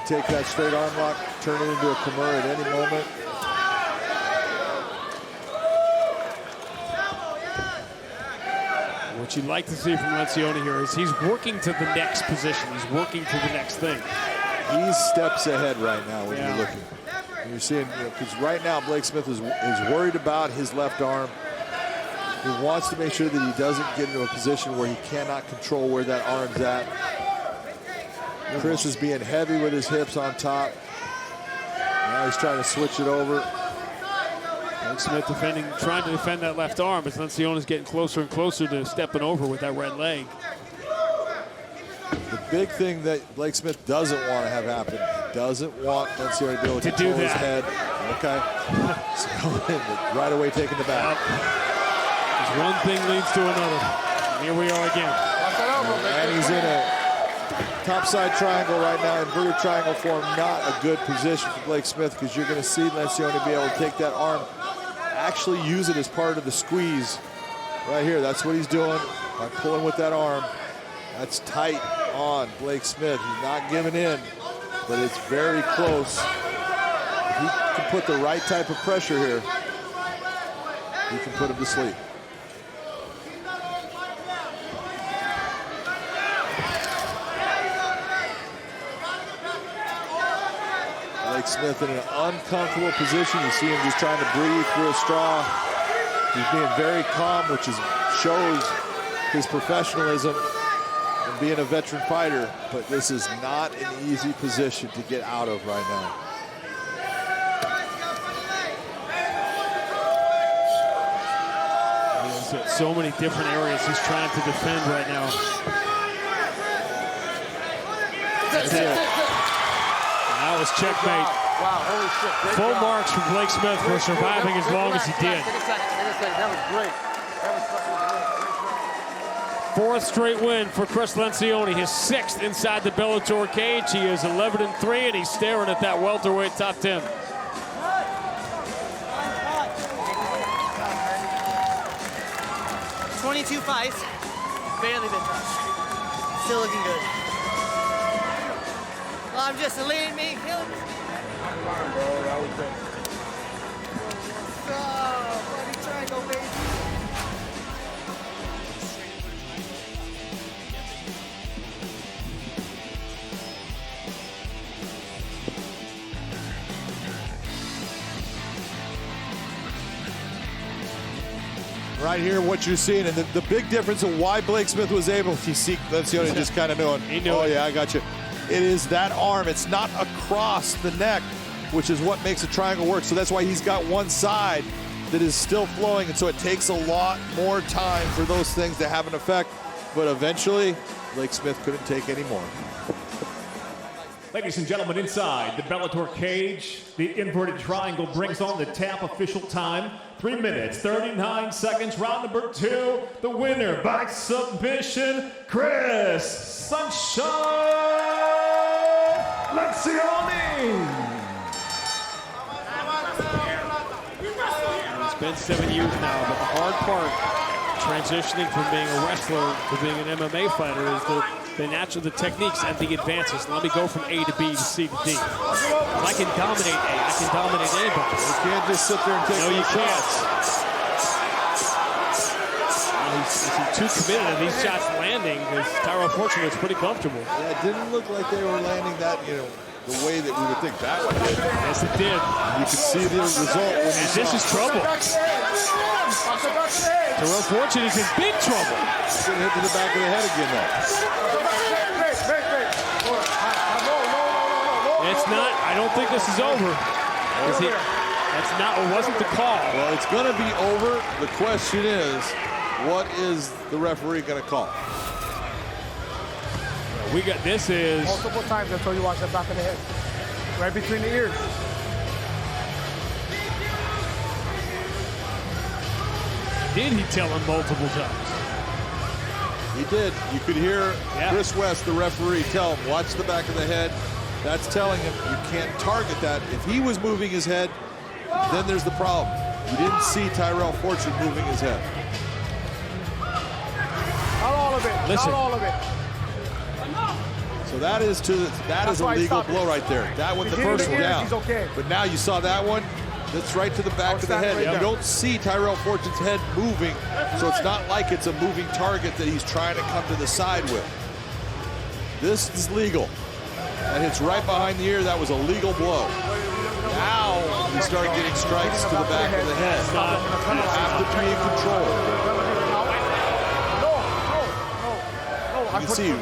can take that straight arm lock, turn it into a Kimura at any moment. What you'd like to see from Lencioni here is he's working to the next position. He's working to the next thing. He's steps ahead right now when you're looking. You're seeing, because right now Blake Smith is worried about his left arm. He wants to make sure that he doesn't get into a position where he cannot control where that arm's at. Chris is being heavy with his hips on top. Now he's trying to switch it over. Blake Smith trying to defend that left arm, but Lencioni's getting closer and closer to stepping over with that right leg. The big thing that Blake Smith doesn't want to have happen, he doesn't want Lencioni to be able to control his head. Okay. So right away taking the back. Because one thing leads to another. And here we are again. And he's in a topside triangle right now, inverted triangle form. Not a good position for Blake Smith, because you're going to see Lencioni be able to take that arm, actually use it as part of the squeeze right here. That's what he's doing by pulling with that arm. That's tight on Blake Smith. He's not giving in, but it's very close. If he can put the right type of pressure here, he can put him to sleep. Blake Smith in an uncomfortable position. You see him just trying to breathe through a straw. He's being very calm, which shows his professionalism and being a veteran fighter, but this is not an easy position to get out of right now. He's at so many different areas he's trying to defend right now. That's it. That was checkmate. Wow, holy shit. Great Full job. marks for Blake Smith for surviving as long as he did. That was great. That was fucking great. Fourth straight win for Chris Lencioni, his sixth inside the Bellator cage. He is 11-3, and he's staring at that welterweight top 10. "22 fights, barely been touched. Still looking good. Well, I'm just a lean, mean killer. Bloody triangle, baby. Right here, what you're seeing, and the big difference of why Blake Smith was able to see Lencioni just kind of knowing, oh yeah, I got you. It is that arm. It's not across the neck, which is what makes a triangle work. So that's why he's got one side that is still flowing, and so it takes a lot more time for those things to have an effect. But eventually, Blake Smith couldn't take any more. Ladies and gentlemen, inside the Bellator cage, the inverted triangle brings on the tap official time. 3 minutes, 39 seconds, round number 2. The winner by submission, Chris Sunshine Lencioni. It's been 7 years now, but the hard part, transitioning from being a wrestler to being an MMA fighter, is the techniques and the advances. Let me go from A to B to C to D. If I can dominate A, I can dominate anybody. You can't just sit there and take. No, you can't. He's too committed, and these shots landing, because Tyrell Fortune was pretty comfortable. Yeah, it didn't look like they were landing that, the way that we would think that one did. Yes, it did. You could see the result. When And this is trouble. Tyrell Fortune is in big trouble. He's going to hit to the back of the head again, though. It's not, I don't think this is over. That's not, it wasn't the call. Well, it's going to be over. The question is, what is the referee going to call? This is... Multiple times until you watch the back of the head. Right between the ears. Did he tell him multiple times? He did. You could hear Chris West, the referee, tell him, watch the back of the head. That's telling him you can't target that. If he was moving his head, then there's the problem. You didn't see Tyrell Fortune moving his head. Not all of it. Listen. Not all of it. So that is a legal blow right there. That one, the first one down. Okay. But now you saw that one. That's right to the back of the head. Right You don't see Tyrell Fortune's head moving, so it's not like it's a moving target that he's trying to come to the side with. This is legal. That hits right behind the ear. That was a legal blow. Now we start getting strikes to the back of the head. You have to be in control. No. You can see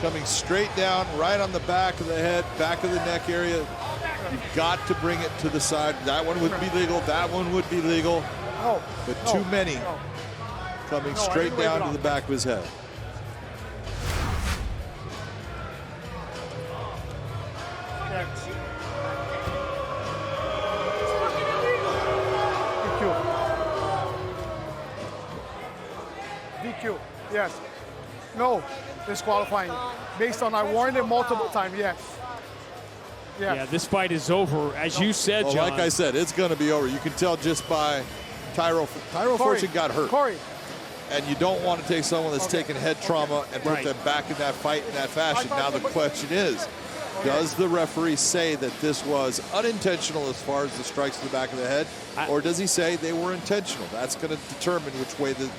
coming straight down, right on the back of the head, back of the neck area. You've got to bring it to the side. That one would be legal. That one would be legal. But too many coming straight down to the back of his head. DQ. Yes. No. Disqualifying. Based on I warned him multiple times. Yes. Yeah, this fight is over. As you said, well, John. like I said, it's going to be over. You can tell just by Tyrell Fortune got hurt. Corey. And you don't want to take someone that's taken head trauma and put them back in that fight in that fashion. Now the question is, does the referee say that this was unintentional as far as the strikes to the back of the head, or does he say they were intentional? That's going to determine which way the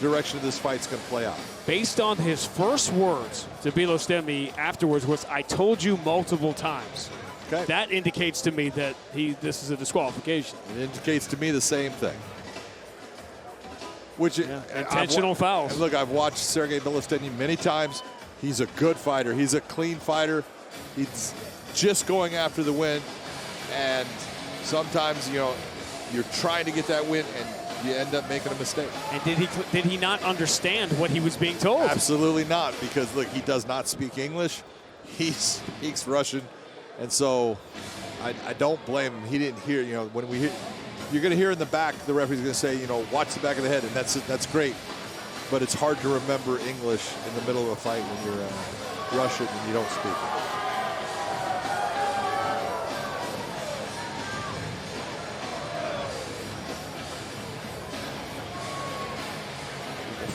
direction of this fight's going to play out. Based on his first words to Bellator afterwards was, "I told you multiple times." Okay. That indicates to me that this is a disqualification. It indicates to me the same thing. Which intentional fouls. And look, I've watched Sergey Bellator many times. He's a good fighter. He's a clean fighter. He's just going after the win. And sometimes, you know, you're trying to get that win and you end up making a mistake. And did he not understand what he was being told? Absolutely not, because look, he does not speak English. He speaks Russian. And so I don't blame him. He didn't hear, you know, when we hear, you're going to hear in the back, the referee's going to say, you know, watch the back of the head, and that's great. But it's hard to remember English in the middle of a fight when you're Russian and you don't speak it.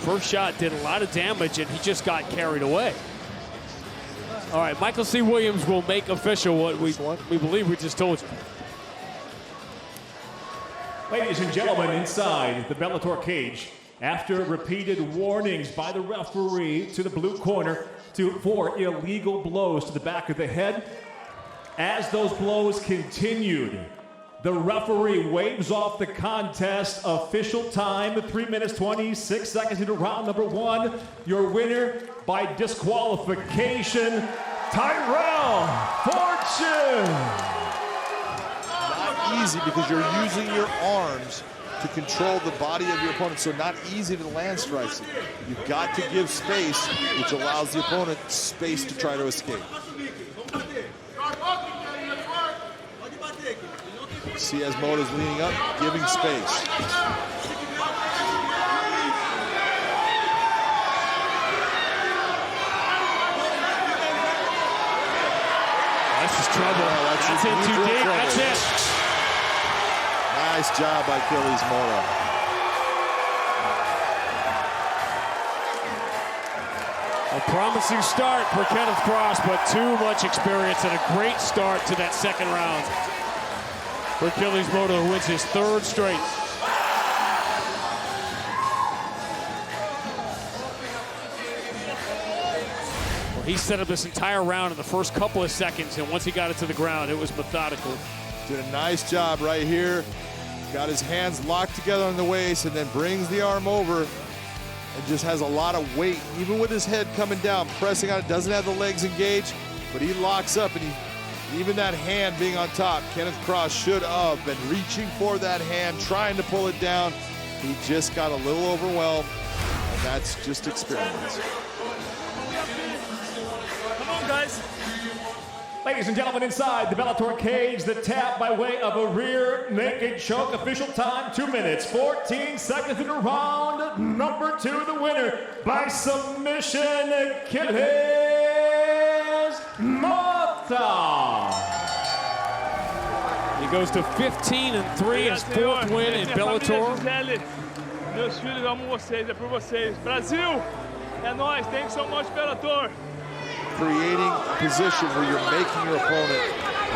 First shot did a lot of damage, and he just got carried away. All right, Michael C. Williams will make official what we believe we just told you. Ladies and gentlemen, inside the Bellator cage, after repeated warnings by the referee to the blue corner for illegal blows to the back of the head, as those blows continued, the referee waves off the contest. Official time, 3 minutes, 26 seconds into round number 1. Your winner by disqualification, Tyrell Fortune. Not easy because you're using your arms to control the body of your opponent, so not easy to land strikes. You've got to give space, which allows the opponent space to try to escape. See as Moda's leaning up, giving space. This is trouble. That's in too deep. That's it. Nice job by Achilles Moda. A promising start for Kenneth Cross, but too much experience and a great start to that second round for Achilles Moda, who wins his 3rd straight. Well, he set up this entire round in the first couple of seconds, and once he got it to the ground, it was methodical. Did a nice job right here. Got his hands locked together on the waist and then brings the arm over and just has a lot of weight, even with his head coming down, pressing on it, doesn't have the legs engaged, but he locks up, and even that hand being on top, Kenneth Cross should have been reaching for that hand, trying to pull it down. He just got a little overwhelmed, and that's just experience. Come on, guys. Ladies and gentlemen, inside the Bellator cage, the tap by way of a rear naked choke. Official time, 2 minutes, 14 seconds into round number 2. The winner by submission, Achilles Moda. He goes to 15-3, his 4th win in Bellator. Meus filhos, amo vocês, é por vocês. Brasil, é nóis. Thanks so much, Bellator. creating a position where you're making your opponent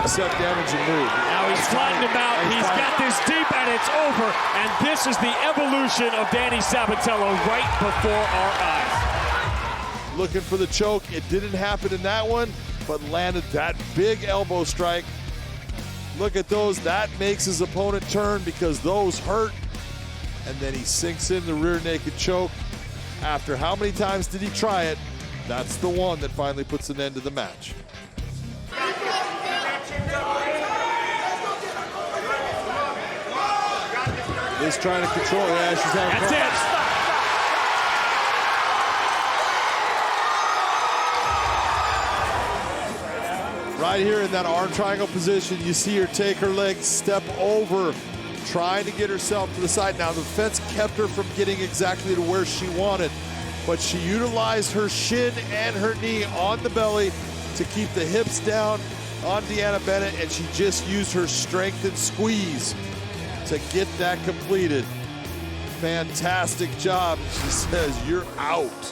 accept damage and move. Now he's flattened him out. He's got this deep, and it's over. And this is the evolution of Danny Sabatello right before our eyes. Looking for the choke. It didn't happen in that one, but landed that big elbow strike. Look at those. That makes his opponent turn because those hurt. And then he sinks in the rear naked choke. After how many times did he try it? That's the one that finally puts an end to the match. He's trying to control. Yeah, she's having That's it. Right here in that arm triangle position, you see her take her leg, step over, trying to get herself to the side. Now, the fence kept her from getting exactly to where she wanted, but she utilized her shin and her knee on the belly to keep the hips down on Deanna Bennett, and she just used her strength and squeeze to get that completed. Fantastic job. She says, "You're out."